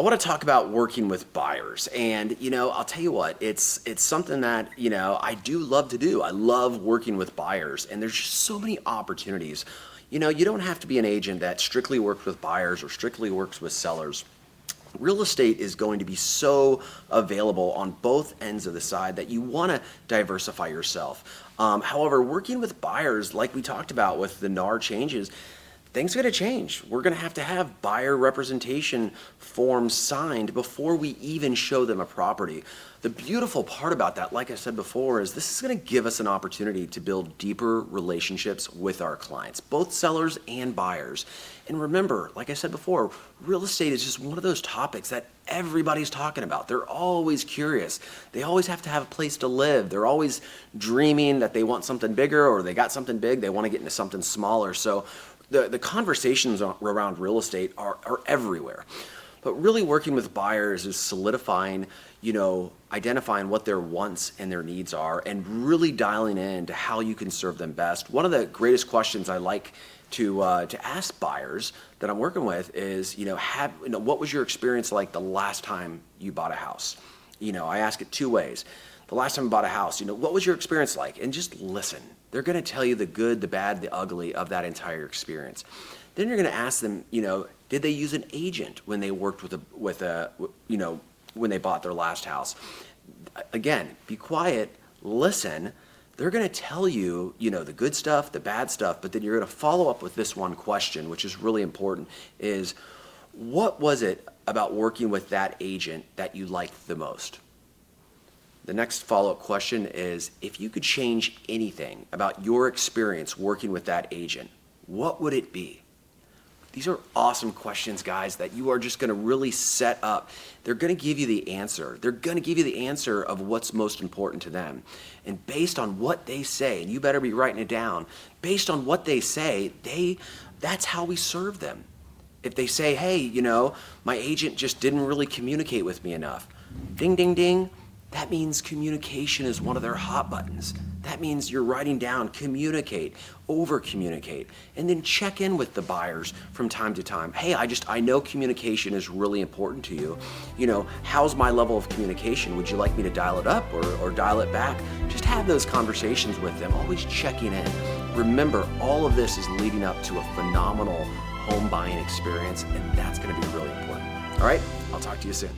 I want to talk about working with buyers. And, I'll tell you what, it's something that, I do love to do. I love working with buyers, and there's just so many opportunities. You don't have to be an agent that strictly works with buyers or strictly works with sellers. Real estate is going to be so available on both ends of the side that you want to diversify yourself. However, working with buyers, like we talked about with the NAR changes, things are going to change. We're going to have buyer representation forms signed before we even show them a property. The beautiful part about that, like I said before, is this is going to give us an opportunity to build deeper relationships with our clients, both sellers and buyers. And remember, like I said before, real estate is just one of those topics that everybody's talking about. They're always curious. They always have to have a place to live. They're always dreaming that they want something bigger, or they got something big, they want to get into something smaller. So the conversations around real estate are everywhere. But really working with buyers is solidifying, identifying what their wants and their needs are, and really dialing in to how you can serve them best. One of the greatest questions I like to ask buyers that I'm working with is, what was your experience like the last time you bought a house? I ask it two ways. The last time I bought a house, what was your experience like? And just listen. They're going to tell you the good, the bad, the ugly of that entire experience. Then you're going to ask them, did they use an agent when they worked when they bought their last house? Again, be quiet, listen. They're going to tell you, the good stuff, the bad stuff, but then you're going to follow up with this one question, which is really important, is what was it about working with that agent that you liked the most? The next follow-up question is, if you could change anything about your experience working with that agent, what would it be? These are awesome questions, guys, that you are just going to really set up. They're going to give you the answer. They're going to give you the answer of what's most important to them. And based on what they say, and you better be writing it down, based on what they say, that's how we serve them. If they say, hey, my agent just didn't really communicate with me enough, ding, ding, ding, that means communication is one of their hot buttons. That means you're writing down communicate, over-communicate, and then check in with the buyers from time to time. Hey, I know communication is really important to you. How's my level of communication? Would you like me to dial it up or dial it back? Just have those conversations with them, always checking in. Remember, all of this is leading up to a phenomenal home buying experience, and that's going to be really important. All right, I'll talk to you soon.